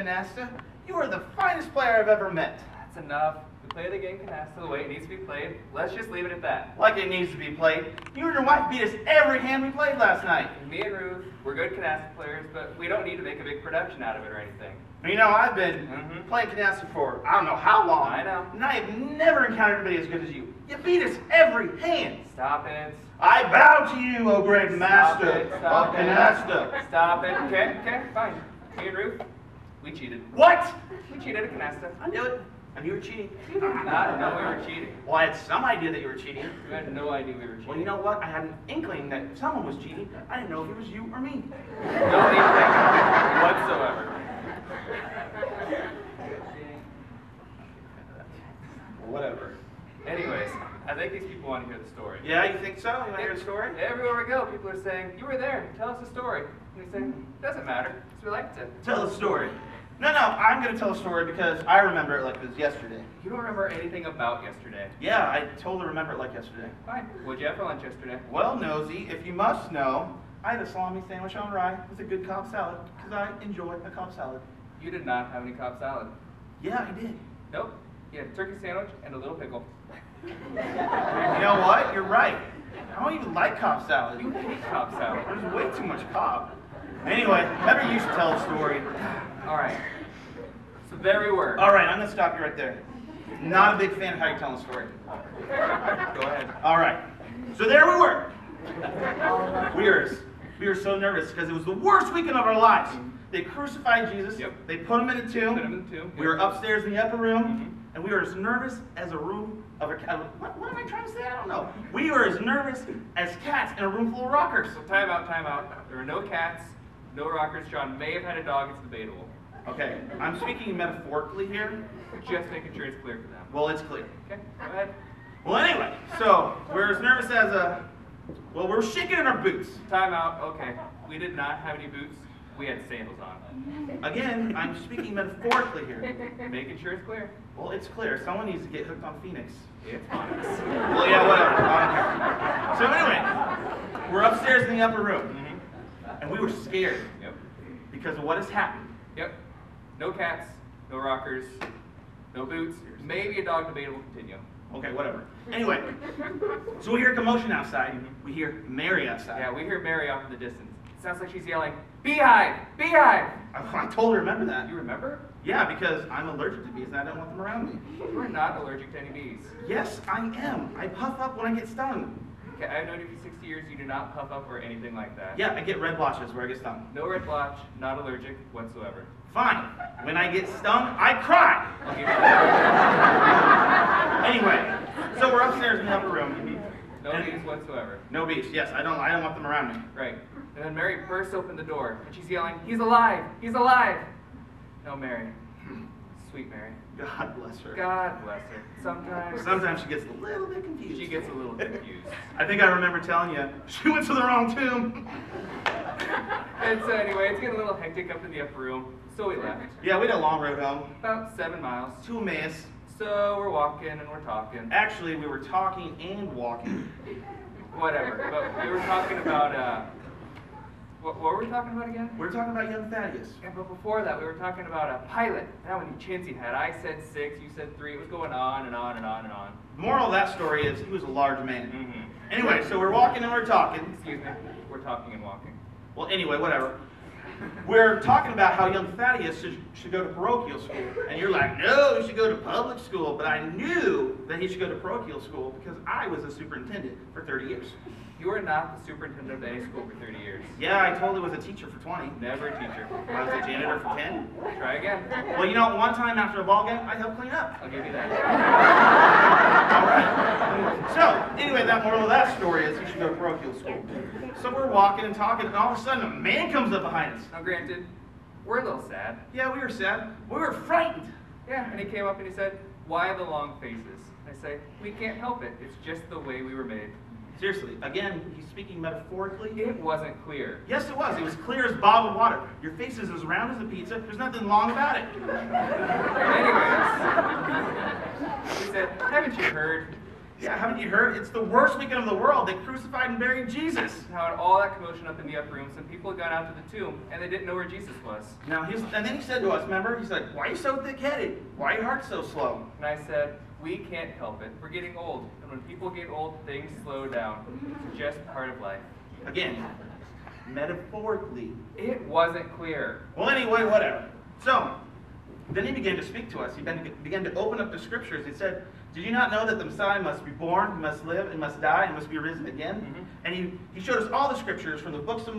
canasta. You are the finest player I've ever met. That's enough. We play the game canasta the way it needs to be played. Let's just leave it at that. Like it needs to be played. You and your wife beat us every hand we played last night. Me and Ruth, we're good canasta players, but we don't need to make a big production out of it or anything. You know, I've been playing canasta for I don't know how long. I know. And I have never encountered anybody as good as you. You beat us every hand. Stop it. I bow to you, O great master of canasta. Stop it. Okay, fine. Me and Ruth, we cheated. What? We cheated at canasta. I knew it. I knew you were cheating. You did not know we were cheating. Well, I had some idea that you were cheating. You had no idea we were cheating. Well, you know what? I had an inkling that someone was cheating. I didn't know if it was you or me. No inkling whatsoever. Whatever. Anyways, I think these people want to hear the story. Yeah, you think so? You want to hear the story? Everywhere we go, people are saying, you were there, tell us a story. And we say, doesn't matter, because we like to. Tell the story. No, I'm going to tell a story because I remember it like it was yesterday. You don't remember anything about yesterday? Yeah, I totally remember it like yesterday. Fine. What'd you have for lunch yesterday? Well, Nosy, if you must know, I had a salami sandwich on rye with a good Cobb salad because I enjoy a Cobb salad. You did not have any Cobb salad. Yeah, I did. Nope. You had a turkey sandwich and a little pickle. You know what? You're right. I don't even like Cobb salad. You hate Cobb salad. There's way too much Cobb. Anyway, better you should tell a story. All right. So there we were. All right, I'm going to stop you right there. Not a big fan of how you're telling the story. Go ahead. All right. So there we were. We were so nervous because it was the worst weekend of our lives. They crucified Jesus. Yep. They put him in a tomb. Put him in the tomb. We were upstairs in the upper room, and we were as nervous as a room of a cat. What am I trying to say? I don't know. We were as nervous as cats in a room full of rockers. So time out. There were no cats, no rockers. John may have had a dog. It's debatable. Okay, I'm speaking metaphorically here. Just making sure it's clear for them. Well, it's clear. Okay, go ahead. Well, anyway, so we're as nervous as a... Well, we're shaking in our boots. Time out. Okay. We did not have any boots. We had sandals on. Again, I'm speaking metaphorically here. Making sure it's clear. Well, it's clear. Someone needs to get hooked on Phoenix. It's Phoenix. Well, yeah, whatever. So anyway, we're upstairs in the upper room, and we were scared. Yep. Because of what has happened. Yep. No cats, no rockers, no boots, maybe a dog, debatable, continue. Okay, whatever. Anyway, so we hear commotion outside. We hear Mary outside. Yeah, we hear Mary off in the distance. It sounds like she's yelling, "Beehive! Beehive!" I totally remember that. You remember? Yeah, because I'm allergic to bees and I don't want them around me. You are not allergic to any bees. Yes, I am. I puff up when I get stung. Okay, I've known you for 60 years. You do not puff up or anything like that. Yeah, I get red blotches where I get stung. No red blotch, not allergic whatsoever. Fine. When I get stung, I cry. I'll give you that. Anyway, so we're upstairs in the upper room. No bees whatsoever. No bees. Yes, I don't want them around me. Right. And then Mary bursts open the door, and she's yelling, "He's alive! He's alive!" No, Mary. Sweet Mary. God bless her. God bless her. Sometimes she gets a little bit confused. She gets a little confused. I think I remember telling you, she went to the wrong tomb. And so anyway, it's getting a little hectic up in the upper room, so we left. Yeah, we had a long road home. About 7 miles. To Emmaus. So we're walking and we're talking. Actually, we were talking and walking. Whatever. But we were talking about, what were we talking about again? We were talking about young Thaddeus. Yeah, but before that, we were talking about a pilot. How many chins he had. I said 6, you said 3. It was going on and on and on and on. The moral of that story is he was a large man. Anyway, so we're walking and we're talking. Excuse me. We're talking and walking. Well, anyway, whatever. We're talking about how young Thaddeus should go to parochial school. And you're like, no, he should go to public school. But I knew that he should go to parochial school because I was a superintendent for 30 years. You were not the superintendent of any school for 30 years. Yeah, I totally was a teacher for 20. Never a teacher. I was a janitor for 10. Try again. Well, you know, one time after a ball game, I helped clean up. I'll give you that. All right. So, anyway, that moral of that story is you should go to parochial school. So we're walking and talking, and all of a sudden a man comes up behind us. Now, granted, we're a little sad. Yeah, we were sad. We were frightened. Yeah, and he came up and he said, "Why the long faces?" I say, "We can't help it. It's just the way we were made." Seriously, again, he's speaking metaphorically. It wasn't clear. Yes, it was. It was clear as bottled water. Your face is as round as a pizza. There's nothing long about it. Anyways, he said, "Haven't you heard? Yeah, haven't you heard? It's the worst weekend of the world. They crucified and buried Jesus. Now, in all that commotion up in the upper room, some people had gone out to the tomb, and they didn't know where Jesus was. Now, and then he said to us, remember? He's like, why are you so thick-headed? Why are your heart so slow? And I said, we can't help it. We're getting old. And when people get old, things slow down. It's just part of life. Again, metaphorically. It wasn't clear. Well, anyway, whatever. So, then he began to speak to us. He began to open up the scriptures. He said, did you not know that the Messiah must be born, he must live, and must die, and must be risen again? Mm-hmm. And he showed us all the scriptures from the book of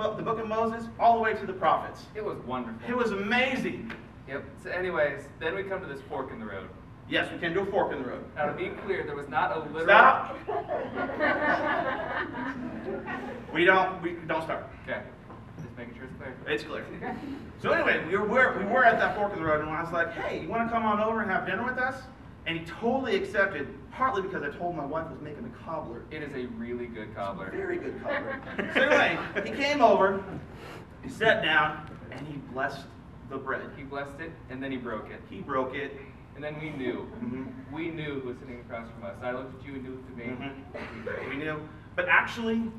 Moses all the way to the prophets. It was wonderful. It was amazing. Yep. So anyways, then we come to this fork in the road. Yes, we came to a fork in the road. Now, to be clear, there was not a literal... Stop! we don't start. Okay. Just making sure it's clear. It's clear. So anyway, we were at that fork in the road, and I was like, hey, you want to come on over and have dinner with us? And he totally accepted, partly because I told him my wife was making a cobbler. It is a really good cobbler. Very good cobbler. So anyway, he came over, he sat down, and he blessed the bread. He blessed it, and then he broke it. He broke it. And then we knew. Mm-hmm. We knew who was sitting across from us. I looked at you and you looked at me. Mm-hmm. We knew. But actually,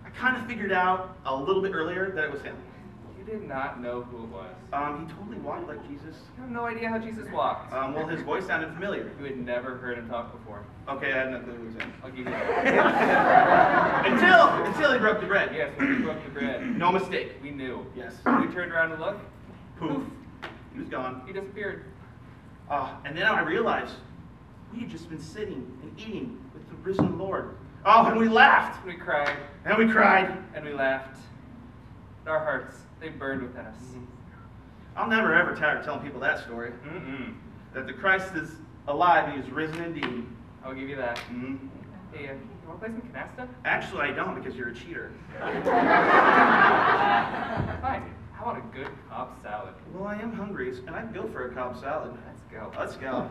I kind of figured out a little bit earlier that it was him. You did not know who it was. He totally walked like Jesus. You have no idea how Jesus walked. Well, his voice sounded familiar. You had never heard him talk before. Okay, I had no clue who was him. I'll give you that. until he broke the bread. Yes, when he broke the bread. No mistake. We knew. Yes. We turned around to look. Poof. He was gone. He disappeared. And then I realized we had just been sitting and eating with the risen Lord. Oh, and we laughed. We cried. And we cried. And we laughed. Our hearts, they burned within us. Mm-hmm. I'll never ever tire of telling people that story. Mm-mm. That the Christ is alive, he is risen indeed. I'll give you that. Mm-hmm. Hey, you want to play some canasta? Actually, I don't, because you're a cheater. Fine. How about a good Cobb salad? Well, I am hungry, and I'd go for a Cobb salad. Let's go. Let's go.